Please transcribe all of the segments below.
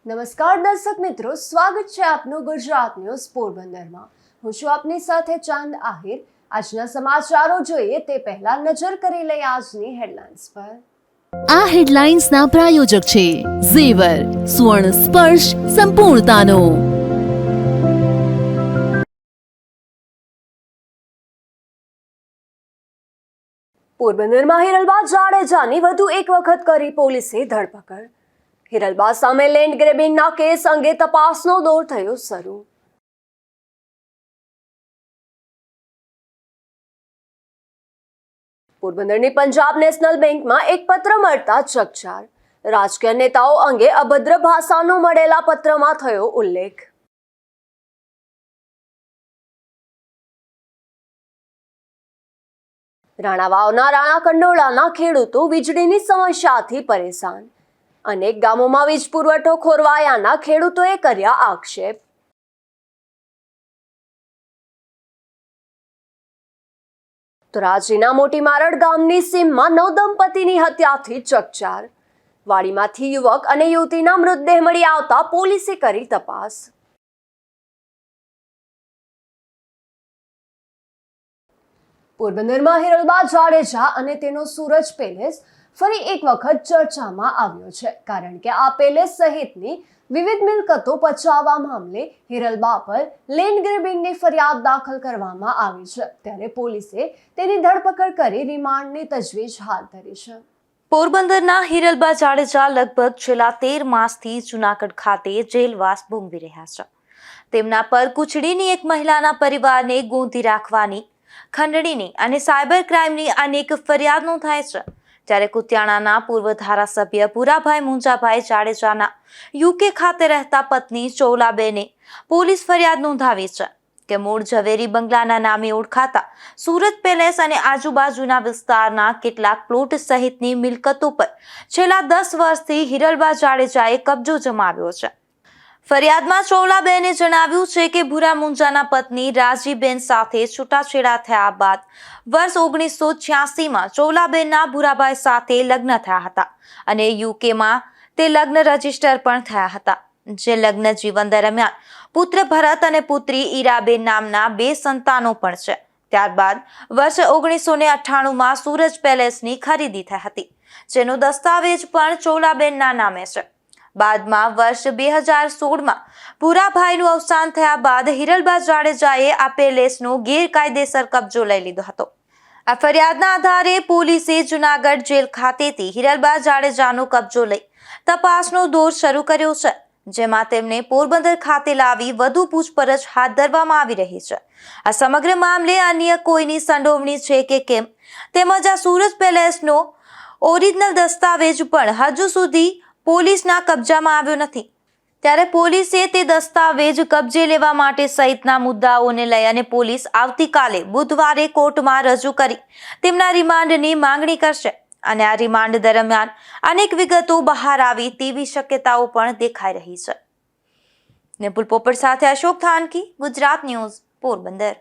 નમસ્કાર દર્શક મિત્રો, સ્વાગત છે આપનું ગુજરાત ન્યૂઝ પોરબંદરમાં। હું છું આપની સાથે ચાંદ આહિર। આજના સમાચારો જોઈએ તે પહેલા નજર કરી લઈએ આજની હેડલાઇન્સ પર। આ હેડલાઇન્સના પ્રાયોજક છે ઝેવર, સુવર્ણ સ્પર્શ સંપૂર્ણતાનો। પોરબંદરમાં હિરલબા જાડેજાની વધુ એક વખત કરી પોલીસે ધરપકડ। હિરલબા સામે લેન્ડ ગ્રેબિંગના કેસ અંગે તપાસનો દોર થયો શરૂ। પોરબંદરની પંજાબ નેશનલ બેંકમાં એક પત્ર મળતા ચકચાર। રાજકીય નેતાઓ અંગે અભદ્ર ભાષાનો મળેલા પત્રમાં થયો ઉલ્લેખ। રાણાવાવના રાણા કંડોળાના ખેડૂતો વીજળીની સમસ્યાથી પરેશાન। અનેક ગામોમાં વીજ પુરવઠો ખોરવાયાના ખેડૂતોએ કર્યા આક્ષેપ। ધોરાજીના મોટી મારડ ગામની સીમમાં નવદંપતીની હત્યાથી ચકચાર। વાડીમાંથી યુવક અને યુવતીના મૃતદેહ મળી આવતા પોલીસે કરી તપાસ। પોરબંદરમાં હિરલબા જાડેજા અને તેનો સૂરજ પેલેસ ફરી એક વખત ચર્ચામાં આવ્યો છે, કારણ કે આ પેલેસ સહિતની વિવિધ મિલકતો પચાવવા મામલે હિરલબા પર લેન્ડ ગ્રેબિંગની ફરિયાદ દાખલ કરવામાં આવી છે। ત્યારે પોલીસે તેની ધરપકડ કરી રિમાન્ડની તજવીજ હાથ ધરી છે। પોરબંદરના હિરલબા જાડેજા લગભગ છેલ્લા 13 માસથી જૂનાગઢ ખાતે જેલવાસ ભોગવી રહ્યા છે। તેમના પર કુચડીની એક મહિલાના પરિવારને ગોંધી રાખવાની, ખંડણીની અને સાયબર ક્રાઇમની અનેક ફરિયાદ નોંધાય છે। ત્યારે કુતિયાણાના પૂર્વ ધારાસભ્ય પુરાભાઈ મુંજાભાઈ જાડેજાના યુકે ખાતે રહેતા પત્ની ચોલાબેને પોલીસ ફરિયાદ નોંધાવી છે કે મૂળ ઝવેરી બંગલાના નામે ઓળખાતા સુરત પેલેસ અને આજુબાજુના વિસ્તારના કેટલાક પ્લોટ સહિતની મિલકતો પર છેલ્લા 10 વર્ષથી હિરલબા જાડેજાએ કબજો જમાવ્યો છે। ફરિયાદમાં ચોલાબેને જણાવ્યું છે કે ભૂરા મુંજાના પત્ની રાજીબેન સાથે છૂટાછેડા થયા બાદ વર્ષ 1986માં ચોલાબેનના ભૂરાભાઈ સાથે લગ્ન થયા હતા અને યુકેમાં તે લગ્ન રજીસ્ટર પણ થયા હતા। જે લગ્ન જીવન દરમિયાન પુત્ર ભરત અને પુત્રી ઈરાબેન નામના 2 સંતાનો પણ છે। ત્યારબાદ વર્ષ 1998માં સૂરજ પેલેસની ખરીદી થઈ હતી, જેનો દસ્તાવેજ પણ ચોલાબેનના નામે છે। બાદમાં વર્ષ 2016માં ભૂરાભાઈનું અવસાન થયા બાદ હિરલબા જાડેજાએ આ પેલેસનો ગેરકાયદેસર કબજો લઈ લીધો હતો। આ ફરિયાદના આધારે પોલીસે જૂનાગઢ જેલ ખાતેથી હિરલબા જાડેજાનો કબજો લઈ તપાસનો દોર શરૂ કર્યો છે, જેમાં તેમને પોરબંદર ખાતે લાવી વધુ પૂછપરછ હાથ ધરવામાં આવી રહી છે। આ સમગ્ર મામલે અન્ય કોઈની સંડોવણી છે કે કેમ, તેમજ આ સુરત પેલેસનો ઓરિજિનલ દસ્તાવેજ પણ હજુ સુધી પોલીસના કબજામાં આવ્યો નથી। ત્યારે પોલીસે તે દસ્તાવેજ કબજે લેવા માટે સહિતના મુદ્દાઓને લઈ અને પોલીસ આવતીકાલે બુધવારે કોર્ટમાં રજૂ કરી તેમના રિમાન્ડની માંગણી કરશે અને આ રિમાન્ડ દરમિયાન અનેક વિગતો બહાર આવી તેવી શક્યતાઓ પણ દેખાઈ રહી છે। નિપુલ પોપટ સાથે અશોક થાનકી, ગુજરાત ન્યૂઝ, પોરબંદર।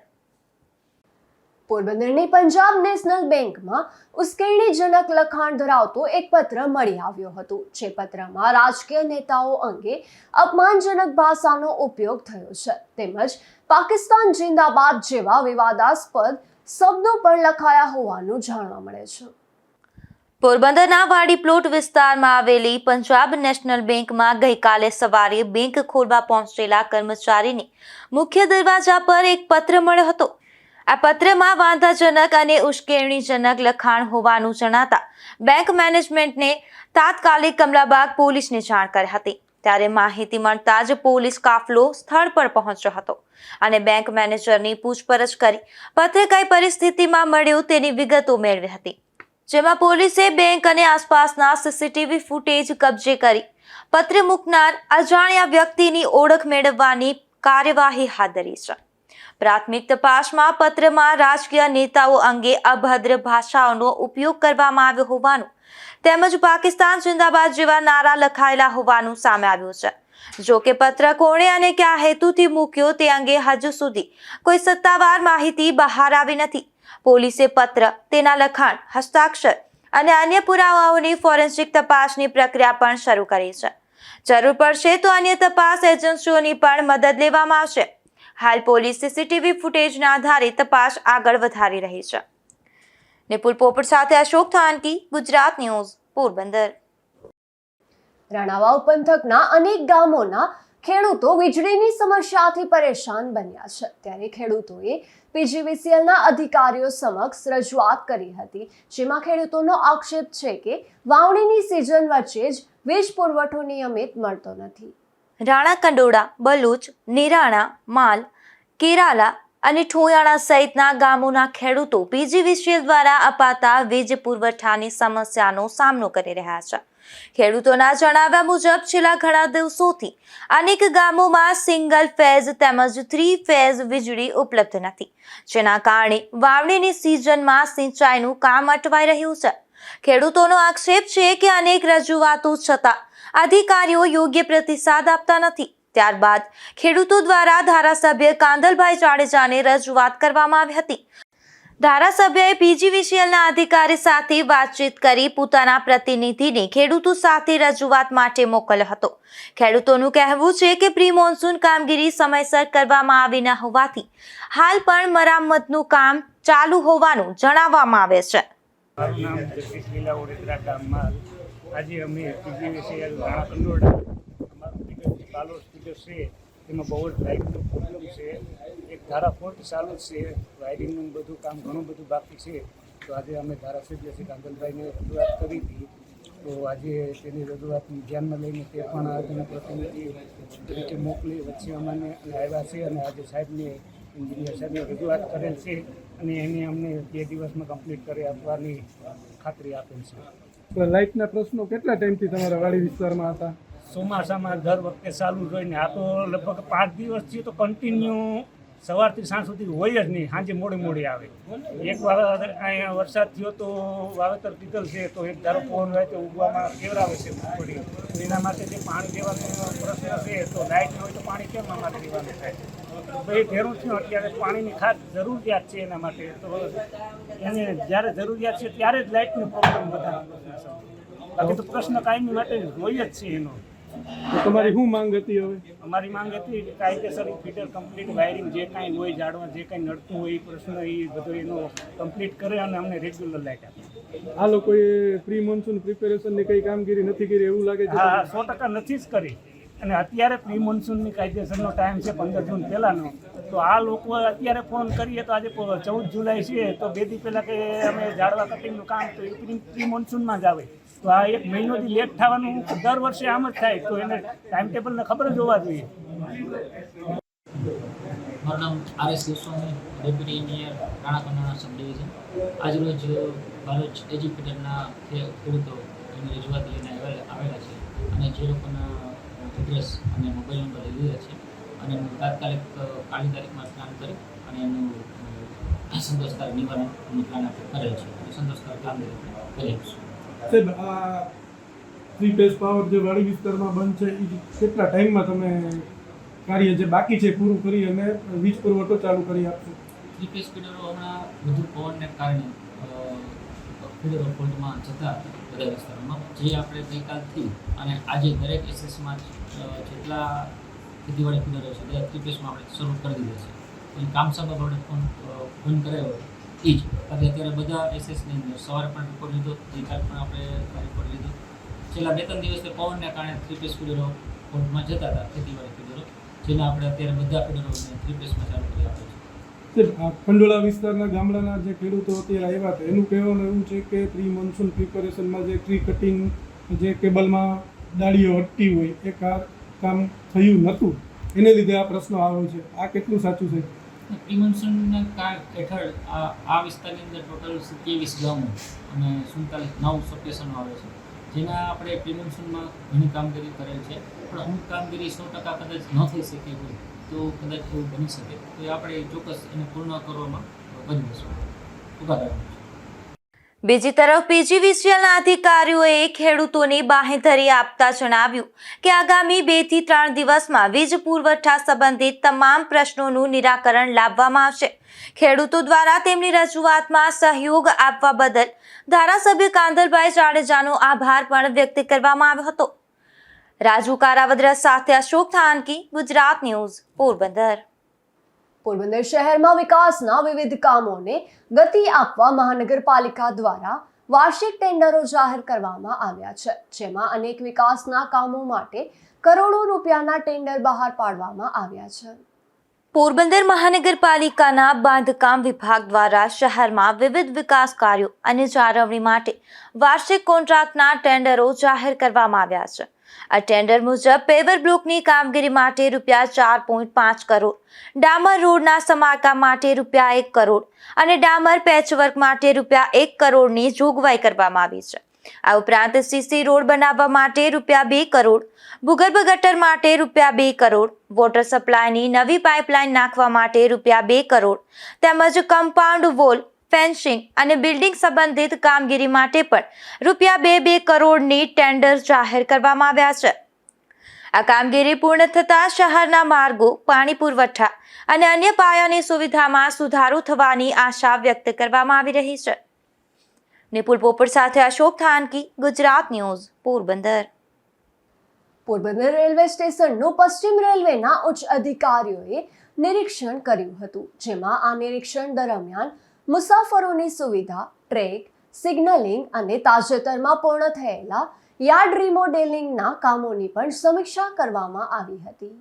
પોરબંદરની પંજાબ નેશનલ બેંકમાં ઉશ્કેરણીજનક લખાણ ધરાવતો એક પત્ર મળી આવ્યો હતો। જે પત્રમાં રાજકીય નેતાઓ અંગે અપમાનજનક ભાષાનો ઉપયોગ થયો છે, તેમજ પાકિસ્તાન જિંદાબાદ જેવા વિવાદાસ્પદ શબ્દો પણ લખાયા હોવાનું જાણવા મળે છે। પોરબંદરના વાડી પ્લોટ વિસ્તારમાં આવેલી પંજાબ નેશનલ બેંકમાં ગઈકાલે સવારે બેંક ખોલવા પહોંચેલા કર્મચારીની મુખ્ય દરવાજા પર એક પત્ર મળ્યો હતો। આ પત્રમાં વાંધાજનક અને ઉશ્કેરણીજનક લખાણ હોવાનું જણાતા બેંક મેનેજમેન્ટને તાત્કાલિક કમલાબાગ પોલીસને જાણ કરી હતી। ત્યારે માહિતી મળતા જ પોલીસ કાફલો સ્થળ પર પહોંચ્યો હતો અને બેંક મેનેજરની પૂછપરછ કરી પત્ર કઈ પરિસ્થિતિમાં મળ્યો તેની વિગતો મેળવી હતી, જેમાં પોલીસે બેંક અને આસપાસના સીસીટીવી ફૂટેજ કબજે કરી પત્ર મૂકનાર અજાણ્યા વ્યક્તિની ઓળખ મેળવવાની કાર્યવાહી હાથ ધરી છે। પ્રાથમિક તપાસમાં પત્રમાં રાજકીય નેતાઓ અંગે અભદ્ર ભાષાઓનો ઉપયોગ કરવામાં આવ્યો હોવાનું તેમજ પાકિસ્તાન જિંદાબાદ જેવા નારા લખાયેલા હોવાનું સામે આવ્યું છે। જો કે પત્ર કોણે અને કયા હેતુથી મૂક્યો તે અંગે હજુ સુધી કોઈ સત્તાવાર માહિતી બહાર આવી નથી। પોલીસે પત્ર, તેના લખાણ, હસ્તાક્ષર અને અન્ય પુરાવાઓની ફોરેન્સિક તપાસની પ્રક્રિયા પણ શરૂ કરી છે, જરૂર પડશે તો અન્ય તપાસ એજન્સીઓની પણ મદદ લેવામાં આવશે. હાલ પોલીસ સીસીટીવી ફૂટેજના આધારે તપાસ આગળ વધારી રહી છે. નિપુલ પોપટ સાથે અશોક થાનકી, ગુજરાત ન્યૂઝ, પોરબંદર. રાણાવાવ પંથકના અનેક ગામોના ખેડૂતો વીજળીની સમસ્યાથી પરેશાન બન્યા છે. ત્યારે ખેડૂતોએ પીજીવીસીએલના અધિકારીઓ સમક્ષ રજૂઆત કરી હતી, જેમાં ખેડૂતોનો આક્ષેપ છે કે વાવણીની સિઝન વચ્ચે જ વીજ પુરવઠો નિયમિત મળતો નથી. રાણા કંડોળા, બલુચ, નિરાણા, માલ, કેરાલા અને ઠોયાણા સહિતના ગામોના ખેડૂતો પીજીવીસીએલ દ્વારા અપાતા વીજ પુરવઠાની સમસ્યાનો સામનો કરી રહ્યા છે. ખેડૂતોના જણાવ્યા મુજબ છેલ્લા ઘણા દિવસોથી અનેક ગામોમાં સિંગલ ફેઝ તેમજ 3 ફેઝ વીજળી ઉપલબ્ધ નથી, જેના કારણે વાવણીની સિઝનમાં સિંચાઈનું કામ અટવાઈ રહ્યું છે. ખેડૂતોનો આક્ષેપ છે કે અનેક રજૂઆતો છતાં અધિકારીઓ યોગ્ય પ્રતિસાદ આપતા નથી. ત્યારબાદ ખેડૂતો દ્વારા ધારાસભ્ય કાંદલભાઈ જાડેજાને રજૂઆત કરવામાં આવી હતી. ધારાસભ્યએ પીજીવીસીએલના અધિકારી સાથે વાતચીત કરી પોતાના પ્રતિનિધિને ખેડૂતો સાથે રજૂઆત માટે મોકલ્યો હતો. ખેડૂતોનું કહેવું છે કે પ્રી મોન્સૂન કામગીરી સમયસર કરવામાં આવી ન હોવાથી હાલ પણ મરામતનું કામ ચાલુ હોવાનું જણાવવામાં આવે છે. મારું નામ જગદીશ લીલા ઓડેદરા ગામમાં આજે અમે પીજીવીસીએલ રાણા કંડોળા અમારું ફીડર કાલોસ ફીડર છે, તેમાં બહુ જ લાઇટનો પ્રોબ્લેમ છે. એક ધારા ફોલ્ટ ચાલુ જ છે, વાયરિંગનું બધું કામ ઘણું બધું બાકી છે. તો આજે અમે ધારાસભ્ય શ્રી કાંદલભાઈને રજૂઆત કરી હતી. તો આજે તેની રજૂઆતને ધ્યાનમાં લઈને તે પણ આજના પ્રતિનિધિ તરીકે મોકલી વચ્ચે અમને આવ્યા છે અને આજે સાહેબને એન્જિનિયર સાહેબને રજૂઆત કરેલ છે અને એને અમને 2 દિવસમાં કમ્પ્લીટ કરી આપવાની ખાતરી આપેલ છે. લાઇટના પ્રશ્નો કેટલા ટાઈમથી તમારા વાડી વિસ્તારમાં હતા? ચોમાસામાં દર વખતે ચાલુ જ હોય ને, આ તો લગભગ 5 દિવસથી તો કન્ટિન્યુ સવારથી સાંજ સુધી હોય જ નહીં, સાંજે મોડી આવે. એકવાર અહીંયા વરસાદ થયો તો વાવેતર કીધેલ છે, તો એક ધારો પવન હોય તો ઉગવામાં કેવરાવે છે મગફળી. તો એના માટે જે પાણી દેવાનો પ્રશ્ન છે, તો લાઇટ હોય તો પાણી કેમ અમારે દેવાનું થાય? તો એ ઘેરું થયું, અત્યારે પાણીની ખાસ જરૂરિયાત છે એના માટે. તો એને જ્યારે જરૂરિયાત છે ત્યારે જ લાઇટનો પ્રોબ્લેમ બધા બાકી તો પ્રશ્ન કાયમી માટે હોય જ છે એનો. તો તમારી શું માંગ હતી? હવે અમારી માંગ હતી કે કાયદેસર ફીડર કમ્પ્લીટ વાયરિંગ જે કાંઈ હોય ઝાડવા જે કાંઈ નડતું હોય એ પ્રશ્ન એ બધો એનો કમ્પ્લીટ કરે અને અમને રેગ્યુલર લાઇટ આપે. આ લોકોએ પ્રી મોન્સૂન પ્રિપેરેશનની કઈ કામગીરી નથી કરી એવું લાગે છે? હા, 100% નથી જ કરી. અને અત્યારે પ્રી મોન્સૂનની કાયદેસરનો ટાઈમ છે 15 જૂન પહેલાંનો. તો આ લોકો અત્યારે ફોન કરીએ તો આજે 14 જુલાઈ છે, તો 2 દી પહેલાં કે અમે ઝાડવા કટિંગનું કામ તો એ પ્રી મોન્સૂનમાં જ આવે. તો આ 1 મહિનોથી લેટ થવાનું દર વર્ષે આમ જ થાય. તો એને ટાઈમ ટેબલને ખબર જ હોવા જોઈએ. મારું નામ RS Goswami, deputy engineer, Rana Kandola sub division. આજરોજ બાલોચ એજ્યુકેટરના ખેડૂતો એની રજૂઆત લઈને આવેલા છે અને જે લોકોના એડ્રેસ અને મોબાઈલ નંબર લીધા છે અને એનું તાત્કાલિક કાલી તારીખમાં સ્નાન કરી અને એનું સંતોષકારક નિવારણનું પ્લાન આપણે કરેલ છે અને સંતોષકારક કામગીરી કરી આપીશું. સાહેબ, આ 3 ફેઝ પાવર જે વાડી વિસ્તારમાં બંધ છે એ કેટલા ટાઈમમાં તમે કાર્ય જે બાકી છે પૂરું કરી અને વીજ પુરવઠો ચાલુ કરી આપશો? 3 ફેઝ ફીડરો હમણાં વધુ પવનને કારણે ફીડરો ફોલ્ટમાં જતા હતા બધા વિસ્તારોમાં, જે આપણે ગઈકાલથી અને આજે દરેક એસએસમાં જેટલા ખેતીવાડી ફીડરો છે બધા 3 ફેઝમાં આપણે શરૂ કરી દીધા છે. એ કામ સાહેબ આપણે ફોન બંધ કરાયો એ જ કારણ કે અત્યારે બધા એસએસની અંદર સવારે પણ રિપોર્ટ લીધો, ગઈકાલ પણ આપણે રિપોર્ટ લીધો. છેલ્લા 2-3 દિવસથી પવનને કારણે 3 ફેઝ ફીડરો ફોલ્ટમાં જતા હતા ખેતીવાડી ફીડરો, જેને આપણે અત્યારે બધા ફીડરોને 3 ફેઝમાં ચાલુ કરી આપે છે. કંડોળા વિસ્તારના ગામડાના જે ખેડૂતો અત્યારે આવ્યા હતા એનું કહેવાનું એવું છે કે પ્રી મોન્સૂન પ્રિપેરેશનમાં જે ટ્રી કટિંગ જે કેબલમાં ડાળીઓ અટકી હોય એ કામ થયું નહોતું, એને લીધે આ પ્રશ્નો આવ્યો છે. આ કેટલું સાચું છે? પ્રી મોન્સૂનના હેઠળ આ વિસ્તારની અંદર ટોટલ 23 ગામો અને 47 સબસ્ટેશનો આવે છે, જેના આપણે પ્રી મોન્સૂનમાં ઘણી કામગીરી કરેલ છે. પણ અમુક કામગીરી 100% કદાચ ન થઈ શકી હોય તો કદાચ એવું બની શકે, તો એ આપણે ચોક્કસ એને પૂર્ણ કરવામાં બનીશું ઉભા રહેવાનું છે. બીજી તરફ પીજીવીસીએલના અધિકારીઓએ ખેડૂતોને બાંહેધરી આપતા જણાવ્યું કે આગામી 2 થી 3 દિવસમાં વીજ પુરવઠા સંબંધિત તમામ પ્રશ્નોનું નિરાકરણ લાવવામાં આવશે. ખેડૂતો દ્વારા તેમની રજૂઆતમાં સહયોગ આપવા બદલ ધારાસભ્ય કાંદલભાઈ જાડેજાનો આભાર પણ વ્યક્ત કરવામાં આવ્યો હતો. રાજુ કારાવદ્રા સાથે અશોક થાનકી, ગુજરાત ન્યૂઝ, પોરબંદર. પોરબંદર શહેરમાં વિકાસના વિવિધ કામોને ગતિ આપવા મહાનગરપાલિકા દ્વારા વાર્ષિક ટેન્ડરો જાહેર કરવામાં આવ્યા છે, જેમાં અનેક વિકાસના કામો માટે કરોડો રૂપિયાના ટેન્ડર બહાર પાડવામાં આવ્યા છે. પોરબંદર મહાનગરપાલિકાના બાંધકામ વિભાગ દ્વારા શહેરમાં વિવિધ વિકાસ કાર્યો અને જાળવણી માટે વાર્ષિક કોન્ટ્રાક્ટના ટેન્ડરો જાહેર કરવામાં આવ્યા છે. આ ટેન્ડર મુજબ પેવર બ્લોકની કામગીરી માટે રૂપિયા 4.5 કરોડ, ડામર રોડના સમારકામ માટે રૂપિયા 1 કરોડ અને ડામર પેચવર્ક માટે રૂપિયા 1 કરોડની જોગવાઈ કરવામાં આવી છે. આ ઉપરાંત સીસી રોડ બનાવવા માટે રૂપિયા 2 કરોડ, ભૂગર્ભ ગટર માટે રૂપિયા 2 કરોડ, વોટર સપ્લાયની નવી પાઇપલાઇન નાખવા માટે રૂપિયા 2 કરોડ તેમજ કમ્પાઉન્ડ વોલ, ફેન્સિંગ અને બિલ્ડિંગ સંબંધિત કામગીરી માટે પણ રૂપિયા 2 કરોડની ટેન્ડર જાહેર કરવામાં આવ્યા છે. આ કામગીરી પૂર્ણ થતાં શહેરના માર્ગો, પાણી પુરવઠા અને અન્ય પાયાની સુવિધામાં સુધારો થવાની આશા વ્યક્ત કરવામાં આવી રહી છે. નિપુલ પોપટ સાથે અશોક થાનકી, ગુજરાત ન્યૂઝ, પોરબંદર. પોરબંદર રેલવે સ્ટેશનનું પશ્ચિમ રેલવેના ઉચ્ચ અધિકારીઓએ નિરીક્ષણ કર્યું હતું, જેમાં આ નિરીક્ષણ દરમિયાન મુસાફરોની સુવિધા, ટ્રેક, સિગ્નલિંગ અને તાજેતરમાં પૂર્ણ થયેલા યાર્ડ રિમોડેલિંગના કામોની પણ સમીક્ષા કરવામાં આવી હતી.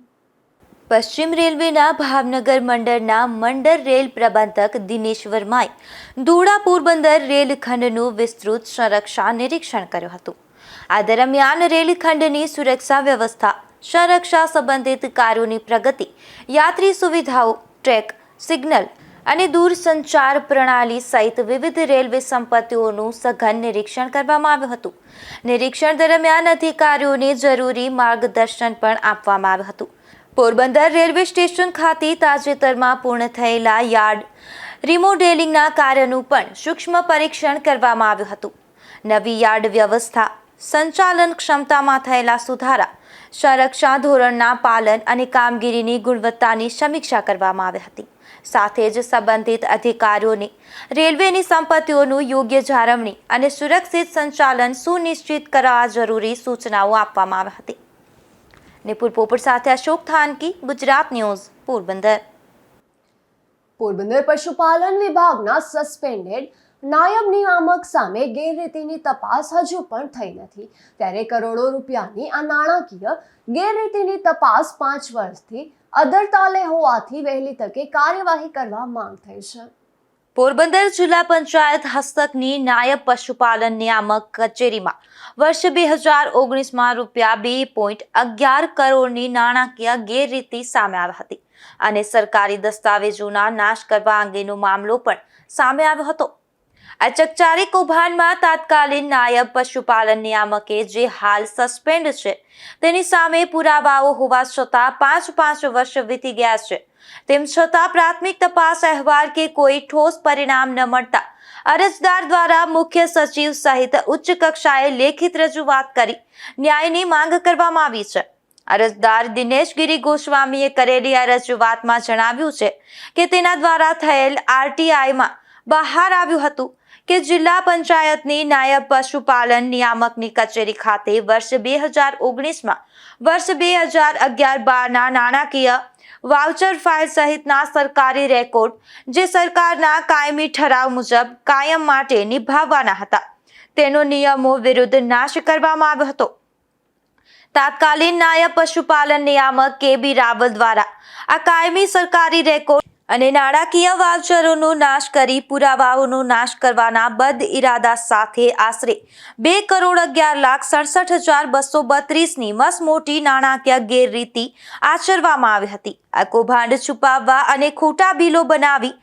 પશ્ચિમ રેલવેના ભાવનગર મંડળના મંડળ રેલ પ્રબંધક દિનેશ વર્માએ દોડા પોરબંદર રેલખંડનું વિસ્તૃત સંરક્ષા નિરીક્ષણ કર્યું હતું. આ દરમિયાન રેલખંડની સુરક્ષા વ્યવસ્થા, સંરક્ષા સંબંધિત કાર્યોની પ્રગતિ, યાત્રી સુવિધાઓ, ટ્રેક, સિગ્નલ અને દૂરસંચાર પ્રણાલી સહિત વિવિધ રેલવે સંપત્તિઓનું સઘન નિરીક્ષણ કરવામાં આવ્યું હતું. નિરીક્ષણ દરમિયાન અધિકારીઓને જરૂરી માર્ગદર્શન પણ આપવામાં આવ્યું હતું. પોરબંદર રેલવે સ્ટેશન ખાતે તાજેતરમાં પૂર્ણ થયેલા યાર્ડ રિમોડેલિંગના કાર્યનું પણ સૂક્ષ્મ પરીક્ષણ કરવામાં આવ્યું હતું. નવી યાર્ડ વ્યવસ્થા, સંચાલન ક્ષમતામાં થયેલા સુધારા, સંરક્ષા ધોરણના પાલન અને કામગીરીની ગુણવત્તાની સમીક્ષા કરવામાં આવી હતી. સાથે જ સંબંધિત અધિકારીઓને રેલવેની સંપત્તિઓનું યોગ્ય જાળવણી અને સુરક્ષિત સંચાલન સુનિશ્ચિત કરવા જરૂરી સૂચનાઓ આપવામાં આવી હતી. નિપુલ પોપટ સાથે અશોક થાનકી, ગુજરાત ન્યૂઝ, પોરબંદર. પોરબંદર પશુપાલન વિભાગના સસ્પેન્ડેડ નાયબ નિયામક સામે ગેરરીતિની તપાસ હજુ પણ થઈ નથી, ત્યારે કરોડો રૂપિયાની આ નાણાકીય ગેરરીતિની તપાસ 5 વર્ષથી અધરતાલે હોવાથી વહેલી તકે કાર્યવાહી કરવા માંગ થઈ છે. પોરબંદર જિલ્લા પંચાયત હસ્તકની નાયબ પશુપાલન નિયામક કચેરીમાં વર્ષ 2019માં રૂપિયા 2.11 કરોડની નાણાકીય ગેરરીતિ સામે આવી હતી અને સરકારી દસ્તાવેજોના નાશ કરવા અંગેનો મામલો પણ સામે આવ્યો હતો. આ ચકચારી કૌભાંડમાં તાત્કાલિક નાયબ પશુપાલન નિયામકે, જે હાલ સસ્પેન્ડ છે, તેની સામે પુરાવાઓ હોવા છતાં 5 વર્ષ વીતી ગયા છે. તેમ છતાં પ્રાથમિક તપાસ અહેવાલ કે કોઈ ઠોસ પરિણામ ન મળતા અરજદાર દ્વારા મુખ્ય સચિવ સહિત ઉચ્ચ કક્ષાએ લેખિત રજૂઆત કરી ન્યાયની માંગ કરવામાં આવી છે. અરજદાર દિનેશ ગિરી ગોસ્વામીએ કરેલી આ રજૂઆતમાં જણાવ્યું છે કે તેના દ્વારા થયેલ આરટીઆઈમાં બહાર આવ્યું હતું કે જિલ્લા પંચાયતની નાયબ પશુપાલન નિયામકની કચેરી ખાતે વર્ષ 2019માં વર્ષ 2011-12ના નાણાકીય વાઉચર ફાઇલ સહિતના સરકારી રેકોર્ડ, જે સરકારના કાયમી ઠરાવ મુજબ કાયમ માટે નિભાવવાના હતા, તેનો નિયમો વિરુદ્ધ નાશ કરવામાં આવ્યો હતો. તાત્કાલિક નાયબ પશુપાલન નિયામક કે.બી. રાવલ દ્વારા આ કાયમી સરકારી રેકોર્ડ અને નાણાકીય વાઉચરોનો નાશ કરી પુરાવાઓનો નાશ કરવાના બદ ઇરાદા સાથે આશરે 2,11,67,232ની મસમોટી નાણાકીય ગેરરીતિ આચરવામાં આવી હતી. આ કૌભાંડ છુપાવવા અને ખોટા બિલો બનાવી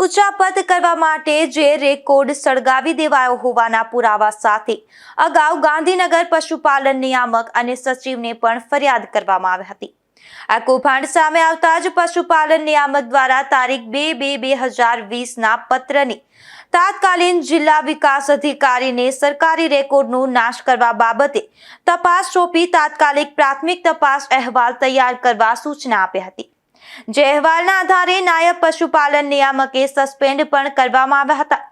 ઉચાપત કરવા માટે જે રેકોર્ડ સળગાવી દેવાયો હોવાના પુરાવા સાથે અગાઉ ગાંધીનગર પશુપાલન નિયામક અને સચિવને પણ ફરિયાદ કરવામાં આવી હતી. આ કૌભાંડ સામે આવતા જ પશુપાલન નિયામક દ્વારા તારીખ 2/2/2020ના પત્રની તાત્કાલિક જિલ્લા વિકાસ અધિકારીને સરકારી રેકોર્ડનો નાશ કરવા બાબતે તપાસ સોંપી તાત્કાલિક પ્રાથમિક તપાસ અહેવાલ તૈયાર કરવા સૂચના આપી હતી. જે અહેવાલના આધારે નાયબ પશુપાલન નિયામકે સસ્પેન્ડ પણ કરવામાં આવ્યા હતા.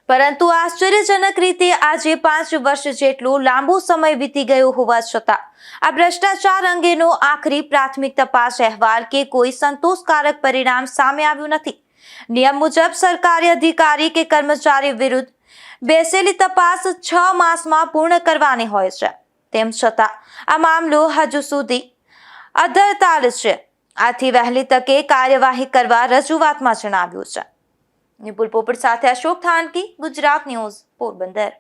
પરંતુ આશ્ચર્યજનક રીતે આજે 5 વર્ષ જેટલો લાંબો સમય વીતી ગયો હોવા છતાં આ ભ્રષ્ટાચાર અંગેનો આખરી પ્રાથમિક તપાસ અહેવાલ કે કોઈ સંતોષકારક પરિણામ સામે આવ્યું નથી. નિયમ મુજબ સરકારી અધિકારી કે કર્મચારી વિરુદ્ધ બેસેલી તપાસ 6 માસમાં પૂર્ણ કરવાની હોય છે. તેમ છતાં આ મામલો હજુ સુધી અધરતાલ છે. આથી વહેલી તકે કાર્યવાહી કરવા રજૂઆતમાં જણાવ્યું છે. નિપુલ પોપટ સાથે અશોક થાનકી, ગુજરાત ન્યૂઝ, પોરબંદર.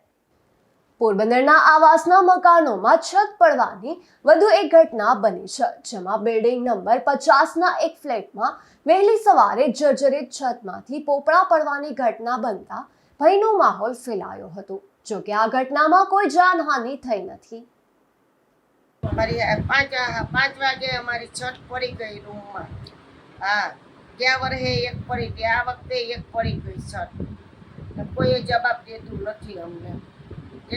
પોરબંદરના આવાસના મકાનોમાં છત પડવાની વધુ એક ઘટના બની છે, જેમાં બિલ્ડિંગ નંબર 50ના એક ફ્લેટમાં વહેલી સવારે જર્જરિત છતમાંથી પોપડા પડવાની ઘટના બનતા ભયનો માહોલ ફેલાયો હતો. જોકે આ ઘટનામાં કોઈ જાનહાનિ થઈ નથી. પાંચ વાગે અમારી છત પડી ગઈ રૂમમાં. હા, ગયા વર્ષે એક પડી ગઈ, આ વખતે એક પડી ગઈ છત. કોઈ જવાબ દેતું નથી અમને.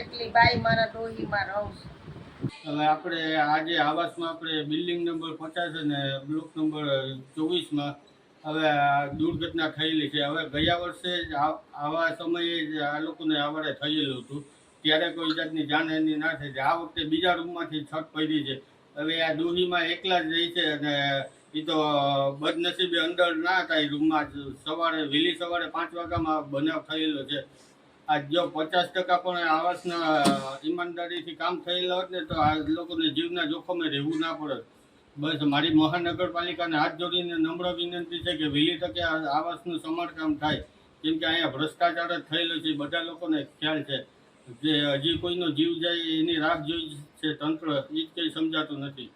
એકલી બાઈ મારા ડોહીમાં રહું છું. હવે આપણે આજે આવાસમાં આપણે બિલ્ડિંગ નંબર 50 અને બ્લોક નંબર 24માં હવે દુર્ઘટના થયેલી છે. હવે ગયા વર્ષે જ આવા સમયે જ આ લોકોને આવડે થયેલું હતું, ત્યારે કોઈ જાતની જાનહાનિ ના થઈ. આ વખતે બીજા રૂમમાંથી છત પડી છે. હવે આ દોહીમાં એકલા જ રહી છે અને એ તો બદનસીબે અંદર ના હતા. રૂમમાં વહેલી સવારે 5 વાગ્યામાં બનાવ થયેલો છે. આ જો 50% પણ આવાસના ઈમાનદારીથી કામ થયેલા હોત ને તો આ લોકોને જીવના જોખમે રહેવું ના પડે. બસ મારી મહાનગરપાલિકાને હાથ જોડીને નમ્ર વિનંતી છે કે વહેલી તકે આવાસનું સમારકામ થાય, કેમ કે અહીંયા ભ્રષ્ટાચાર જ થયેલો છે. બધા લોકોને ખ્યાલ છે. જે હજી કોઈનો જીવ જાય એની રાહ જોઈ છે તંત્ર, એ જ કંઈ સમજાતું નથી.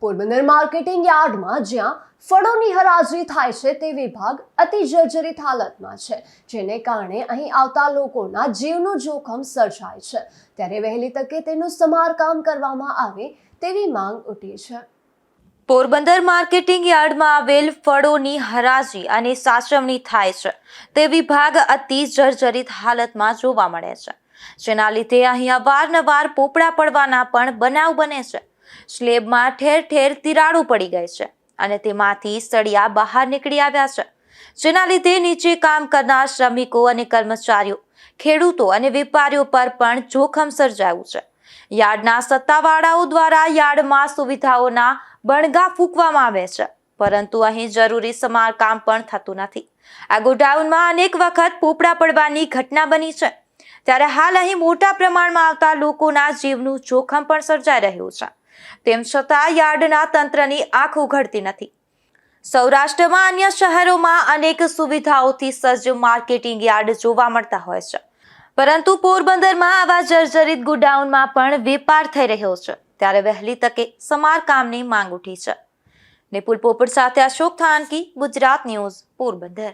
પોરબંદર માર્કેટિંગ યાર્ડમાં જ્યાં ફળોની હરાજી થાય છે તે વિભાગ અતિ જર્જરિત હાલતમાં છે, જેને કારણે અહીં આવતા લોકોના જીવનું જોખમ સર્જાય છે. ત્યારે વહેલી તકે તેનું સમારકામ કરવામાં આવે તેવી માંગ ઉઠી છે. પોરબંદર માર્કેટિંગ યાર્ડમાં આવેલ ફળોની હરાજી અને સાચવણી થાય છે તે વિભાગ અતિ જર્જરિત હાલતમાં જોવા મળે છે, જેના લીધે અહીં અવારનવાર પોપડા પડવાના પણ બનાવ બને છે. સ્લેબમાં ઠેર ઠેર તિરાડો પડી ગઈ છે અને તેમાંથી સળિયા બહાર નીકળી આવ્યા છે, જેના લીધે નીચે કામ કરનાર શ્રમિકો અને કર્મચારીઓ, ખેડૂતો અને વેપારીઓ પર પણ જોખમ સર્જાયું છે. યાર્ડના સત્તાવાળાઓ દ્વારા યાર્ડમાં સુવિધાઓના બણગા ફૂંકવામાં આવે છે, પરંતુ અહીં જરૂરી સમારકામ પણ થતું નથી. આ ગોડાઉનમાં અનેક વખત પોપડા પડવાની ઘટના બની છે, ત્યારે હાલ અહીં મોટા પ્રમાણમાં આવતા લોકોના જીવનું જોખમ પણ સર્જાઈ રહ્યું છે. તેમ છતાં યાર્ડના તંત્રની આંખ ઉઘડતી નથી. સૌરાષ્ટ્રમાં અન્ય શહેરોમાં અનેક સુવિધાઓથી સજ્જ માર્કેટિંગ યાર્ડ જોવા મળતા હોય છે, પરંતુ પોરબંદરમાં આવા જર્જરિત ગોડાઉનમાં પણ વેપાર થઈ રહ્યો છે. ત્યારે વહેલી તકે સમારકામની માંગ ઉઠી છે. નિપુલ પોપટ સાથે અશોક થાનકી, ગુજરાત ન્યૂઝ, પોરબંદર.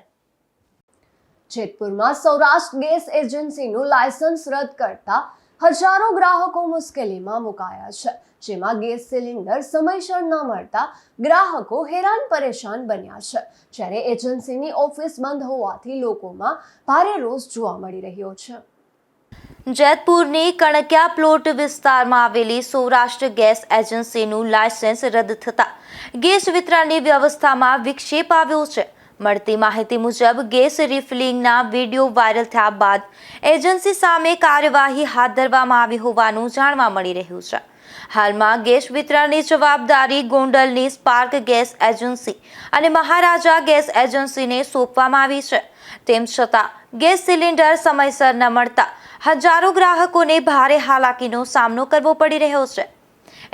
જેતપુરમાં સૌરાષ્ટ્ર ગેસ એજન્સીનું લાયસન્સ રદ કરતા હજારો ગ્રાહકો મુશ્કેલીમાં મુકાયા છે, જેમાં ગેસ સિલિન્ડર સમયસર ન મળતા ગ્રાહકો હેરાન પરેશાન બન્યા છે. જ્યારે એજન્સીની ઓફિસ બંધ હોવાથી લોકોમાં ભારે રોષ જોવા મળી રહ્યો છે. જેતપુરની કણકિયા પ્લોટ વિસ્તારમાં આવેલી સૌરાષ્ટ્ર ગેસ એજન્સીનું લાયસન્સ રદ થતા ગેસ વિતરણની વ્યવસ્થામાં વિક્ષેપ આવ્યો છે. મળતી માહિતી મુજબ ગેસ રિફિલિંગના વિડીયો વાયરલ થયા બાદ એજન્સી સામે કાર્યવાહી હાથ ધરવામાં આવી હોવાનું જાણવા મળી રહ્યું છે. હાલમાં ગેસ વિતરણની જવાબદારી ગોંડલની સ્પાર્ક ગેસ એજન્સી અને મહારાજા ગેસ એજન્સીને સોંપવામાં આવી છે. તેમ છતાં ગેસ સિલિન્ડર સમયસર ન મળતા હજારો ગ્રાહકોને ભારે હાલાકીનો સામનો કરવો પડી રહ્યો છે.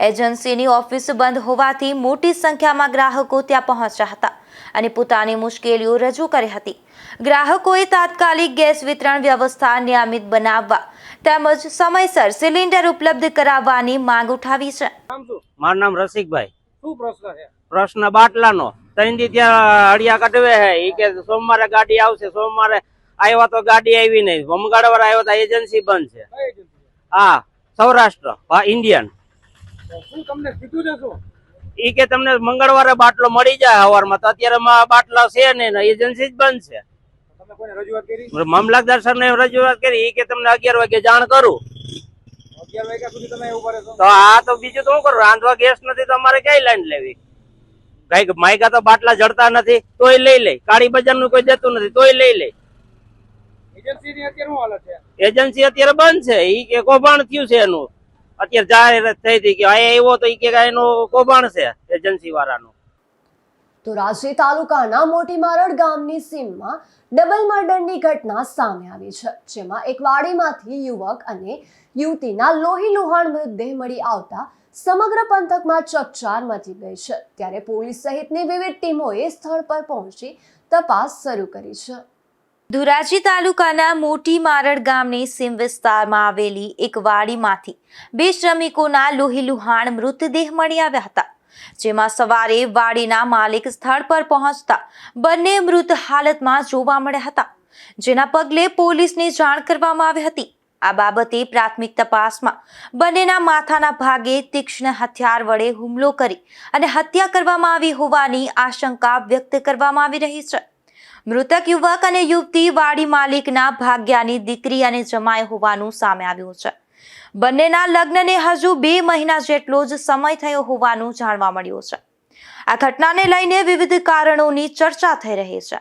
એજન્સીની ઓફિસ બંધ હોવાથી મોટી સંખ્યામાં ગ્રાહકો ત્યાં પહોંચ્યા હતા અને પોતાની મુશ્કેલીઓ રજૂ કરી હતી. ગ્રાહકોએ તાત્કાલિક ગેસ વિતરણ વ્યવસ્થા નિયમિત બનાવવા તેમજ સમયસર સિલિન્ડર ઉપલબ્ધ કરાવવાની માંગ ઉઠાવી છે. મારું નામ રસિકભાઈ. શું પ્રશ્ન છે? પ્રશ્ન બાટલાનો 3 દી ત્યાં અડિયા કઢવે હે. ઈ કે સોમવારે ગાડી આવશે. સોમવારે આવ્યા તો ગાડી આવી નહીં. મંગળવારે આવ્યા તો એજન્સી બંધ છે. હા, સૌરાષ્ટ્ર, હા, ઇન્ડિયન. શું તમને કીધું છે? શું ઈ કે તમને મંગળવારે બાટલો મળી જાય સવારમાં, તો અત્યારે બાટલા છે નહીં, એજન્સી જ બંધ છે. તમે કોઈને રજૂઆત કરી? મામલતદાર સાહેબને રજૂઆત કરી. ઈ કે તમને 11 વાગે જાણ કરું. 11 વાગ્યા સુધી તમે એવું કરે છો? તો આ તો બીજું તો શું કરું? રાંધવા ગેસ નથી તો અમારે ક્યાંય લાઈન લેવી? કઈ માયકા તો બાટલા જડતા નથી તોય લઈ લે. કાળી બજાર નું કોઈ દેતું નથી તોય લઈ લે. એજન્સી અત્યારે બંધ છે. ઈ કે કૌભાંડ થયું છે એનું. અત્યારે જાહેરાત થઈ હતી કે અહીંયા આવ્યો તો ઈ કે એનું કૌભાંડ છે એજન્સી વાળાનું. તો રાજ્ય તાલુકાના મોટી મારડ ગામની સીમમાં ડબલ મર્ડરની ઘટના સામે આવી છે, જેમાં એક વાડીમાંથી યુવક અને યુવતીના લોહી લુહાણ મૃતદેહ મળી આવતા સમગ્ર પંથકમાં ચકચાર મચી ગઈ છે. ત્યારે પોલીસ સહિતની વિવિધ ટીમોએ સ્થળ પર પહોંચી તપાસ શરૂ કરી છે. ધોરાજી તાલુકાના મોટી મારડ ગામની સીમ વિસ્તારમાં આવેલી એક વાડીમાંથી 2 શ્રમિકોના લોહીલુહાણ મૃતદેહ મળી આવ્યા હતા, જેમાં સવારે વાડીના માલિક સ્થળ પર પહોંચતા બંને મૃત હાલતમાં જોવા મળ્યા હતા, જેના પગલે પોલીસને જાણ કરવામાં આવી હતી. આ બાબતે પ્રાથમિક તપાસમાં બંનેના માથાના ભાગે તીક્ષ્ણ હથિયાર વડે હુમલો કરી અને હત્યા કરવામાં આવી હોવાની આશંકા વ્યક્ત કરવામાં આવી રહી છે. મૃતક યુવક અને યુવતી વાડી માલિકના ભાગ્યાની દીકરી અને જમાઈ હોવાનું સામે આવ્યું છે. બંનેના લગ્નને હજુ 2 મહિના જેટલો જ સમય થયો હોવાનું જાણવા મળ્યું છે. આ ઘટનાને લઈને વિવિધ કારણોની ચર્ચા થઈ રહી છે.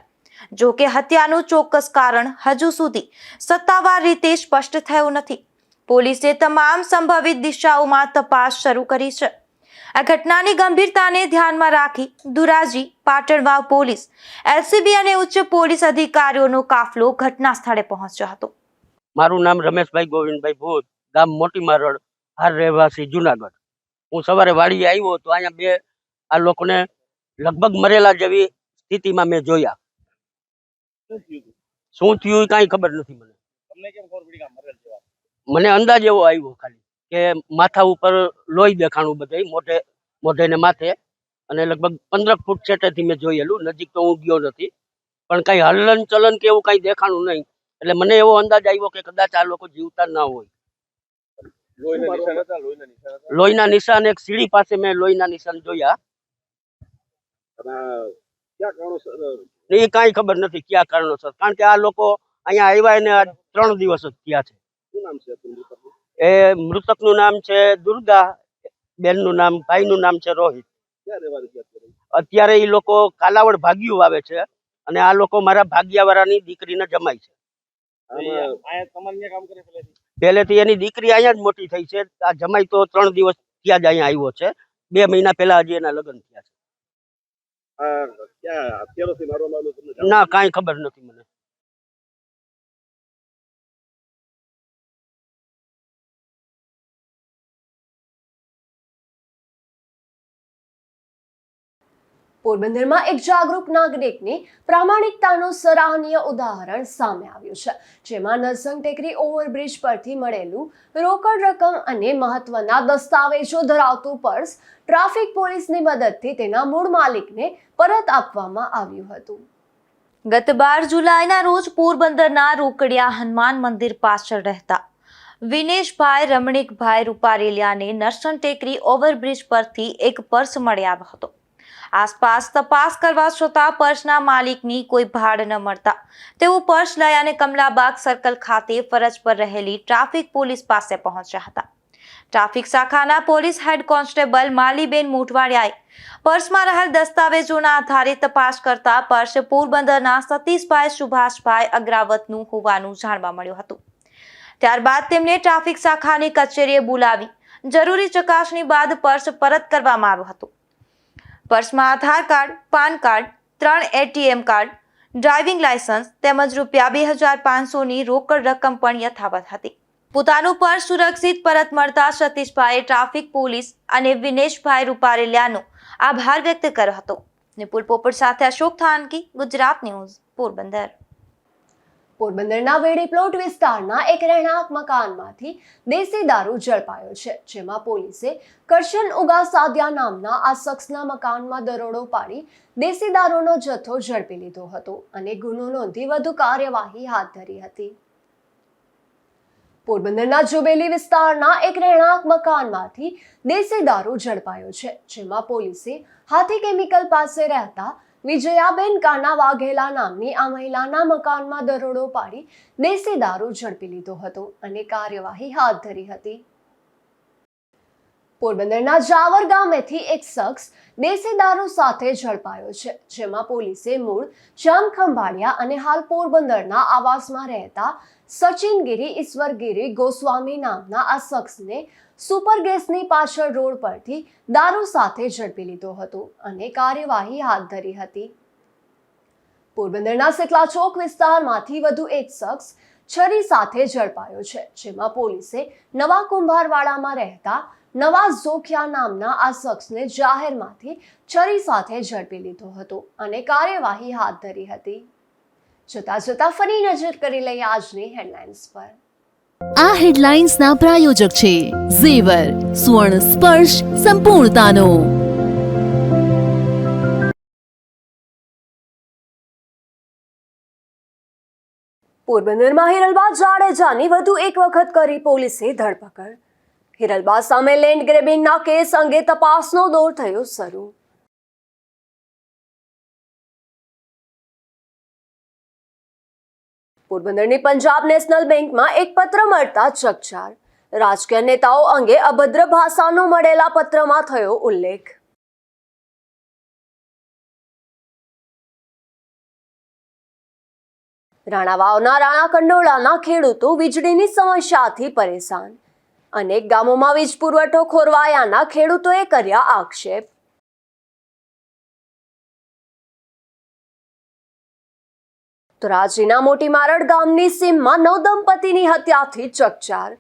જો કે હત્યાનું ચોક્કસ કારણ હજુ સુધી સત્તાવાર રીતે સ્પષ્ટ થયું નથી. પોલીસે તમામ સંભવિત દિશાઓમાં તપાસ શરૂ કરી છે. આ ઘટનાની ગંભીરતાને ધ્યાનમાં રાખી ધોરાજી, પાટણવાવ પોલીસ, એલસીબી અને ઉચ્ચ પોલીસ અધિકારીઓનો કાફલો ઘટના સ્થળે પહોંચ્યો હતો. મારું નામ રમેશભાઈ ગોવિંદભાઈ ભૂત, ગામ મોટી મારડ, હાર રહેવાસી જુનાગઢ. હું સવારે વાડીએ આવ્યો તો અહીંયા આ લોકોને લગભગ મરેલા જેવી સ્થિતિમાં મેં જોયા. શું થયું કાંઈ ખબર નથી મને. મને અંદાજ એવો આવ્યો ખાલી કે માથા ઉપર લોહી દેખાણું બધે મોઢે ને માથે, અને લગભગ 15 ફૂટ છેટેથી મેં જોયેલું. નજીક તો હું ગયો નથી, પણ કઈ હલન ચલન કે એવું કઈ દેખાણું નહીં. એટલે મને એવો અંદાજ આવ્યો કે કદાચ આ લોકો જીવતા ના હોય. લોહીના નિશાન એક સીડી પાસે મેં લોહીના નિશાન જોયા. એ કાંઈ ખબર નથી ક્યાં કારણોસર, કારણ કે આ લોકો અહીંયા આવ્યા એને 3 દિવસ જ થયા છે. એ મૃતકનું નામ છે દુર્ગા, બેનનું નામ, ભાઈનું નામ છે રોહિત. અત્યારે એ લોકો કાલાવડ ભાગ્યું વાવે છે, અને આ લોકો મારા ભાગ્યાવાળાની દીકરીને જમાય છે. પહેલેથી એની દીકરી અહીંયા જ મોટી થઈ છે. આ જમાઈ તો 3 દિવસ ત્યાં જ અહીંયા આવ્યો છે. 2 મહિના પહેલા હજી એના લગ્ન થયા છે. ના, કાંઈ ખબર નથી મને. પોરબંદરમાં એક જાગૃત નાગરિકની પ્રામાણિકતાનું સરાહનીય ઉદાહરણ સામે આવ્યું છે, જેમાં નરસંગ ટેકરી ઓવરબ્રિજ પરથી મળેલું રોકડ રકમ અને મહત્વના દસ્તાવેજો ધરાવતું પર્સ ટ્રાફિક પોલીસની મદદથી તેના મૂળ માલિકને પરત આપવામાં આવ્યું હતું. ગત 12 જુલાઈના રોજ પોરબંદરના રોકડિયા હનુમાન મંદિર પાછળ રહેતા વિનેશભાઈ રમણીકભાઈ રૂપારેલિયાને નરસંગ ટેકરી ઓવરબ્રિજ પરથી એક પર્સ મળી આવ્યો હતો. આસપાસ તપાસ કરવા છતાં પર્સના માલિકની કોઈ ભાડ ન મળતા તેઓ પર્સ લઈ અને કમલાબાગ સર્કલ ખાતે ફરજ પર રહેલી ટ્રાફિક પોલીસ પાસે પહોંચ્યા હતા. ટ્રાફિક શાખાના પોલીસ હેડ કોન્સ્ટેબલ માલીબેન મોટવાડિયાએ પર્સમાં રહેલ દસ્તાવેજોના આધારે તપાસ કરતા પર્સ પોરબંદરના સતીશભાઈ સુભાષભાઈ અગ્રાવતનું હોવાનું જાણવા મળ્યું હતું. ત્યારબાદ તેમને ટ્રાફિક શાખાની કચેરીએ બોલાવી જરૂરી ચકાસણી બાદ પર્સ પરત કરવામાં આવ્યું હતું. પર્સમાં Aadhaar card, PAN card, 3 ATM card, driving licence તેમજ ₹2500ની રોકડ રકમ પણ યથાવત હતી. પોતાનું પર્સ સુરક્ષિત પરત મળતા સતીશભાઈએ ટ્રાફિક પોલીસ અને વિનેશભાઈ રૂપારેલિયાનો આભાર વ્યક્ત કર્યો હતો. નિપુલ પોપટ સાથે અશોક થાનકી, ગુજરાત ન્યૂઝ, પોરબંદર. પોરબંદરના વેડી પ્લોટ વિસ્તારના એક રહેણાંક મકાનમાંથી દેશી દારૂ ઝડપાયો છે, જેમાં પોલીસે કરશન ઉગાસાદિયા નામના આ શખ્સના મકાનમાં દરોડો પાડી દેશી દારૂનો જથ્થો ઝડપી લીધો હતો અને ગુનો નોંધી વધુ કાર્યવાહી હાથ ધરી હતી. પોરબંદરના જુબેલી વિસ્તારના એક રહેણાંક મકાનમાંથી દેશી દારૂ ઝડપાયો છે, જેમાં પોલીસે હાથી કેમિકલ પાસે રહેતા વિજયાબેન કાના વાઘેલા નામની આ મહિલાના મકાનમાં દરોડો પાડી દેશી દારૂ ઝડપી લીધો હતો અને કાર્યવાહી હાથ ધરી હતી. પોરબંદરના જાવર ગામેથી એક શખ્સ દેશી દારૂ સાથે ઝડપાયો છે, જેમાં પોલીસે મૂળ જામખંભાળિયા અને હાલ પોરબંદરના આવાસમાં રહેતા સચિનગીરી ઈશ્વરગીરી ગોસ્વામી નામના આ શખ્સને સુપર ગેસની પાછળ રોડ પરથી દારૂ સાથે ઝડપી લીધો હતો અને કાર્યવાહી હાથ ધરી હતી. પોરબંદરના સિકલા ચોક વિસ્તારમાંથી વધુ એક શખ્સ છરી સાથે ઝડપાયો છે, જેમાં પોલીસે નવા કુંભારવાડામાં રહેતા નવાઝ ઝોખિયા નામના આ શખ્સને જાહેરમાંથી છરી સાથે ઝડપી લીધો હતો અને કાર્યવાહી હાથ ધરી હતી. જતા ફરી નજર કરી લઈએ આજની હેડલાઇન્સ પર. આ હેડલાઇન્સના પ્રાયોજક છે ઝેવર, સુવર્ણ સ્પર્શ સંપૂર્ણતાનો. પોરબંદરમાં હિરલબા જાડેજાની વધુ એક વખત કરી પોલીસે ધરપકડ. હિરલબા સામે લેન્ડ ગ્રેબિંગના કેસ અંગે તપાસનો દોર થયો શરૂ. પોરબંદરની પંજાબ નેશનલ બેંકમાં એક પત્ર મળતા ચકચાર. રાજકીય નેતાઓ અંગે અભદ્ર ભાષાનો મળેલા પત્રમાં થયો ઉલ્લેખ. રાણાવાવના રાણા કંડોળાના ખેડૂતો વીજળીની સમસ્યાથી પરેશાન. અનેક ગામોમાં વીજ પુરવઠો ખોરવાયાના ખેડૂતોએ કર્યા આક્ષેપ. તો રાજ્યના મોટી મારડ ગામની સીમમાં નવદંપતીની હત્યાથી ચકચાર.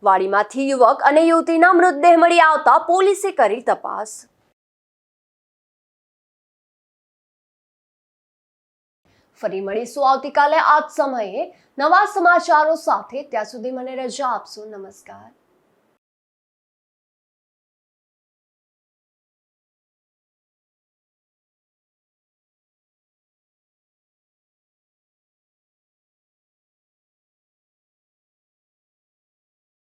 વાડીમાંથી યુવક અને યુવતીના મૃતદેહ મળી આવતા પોલીસે કરી તપાસ. ફરી મળીશું આવતીકાલે આ જ સમયે નવા સમાચારો સાથે. ત્યાં સુધી મને રજા આપશો. નમસ્કાર.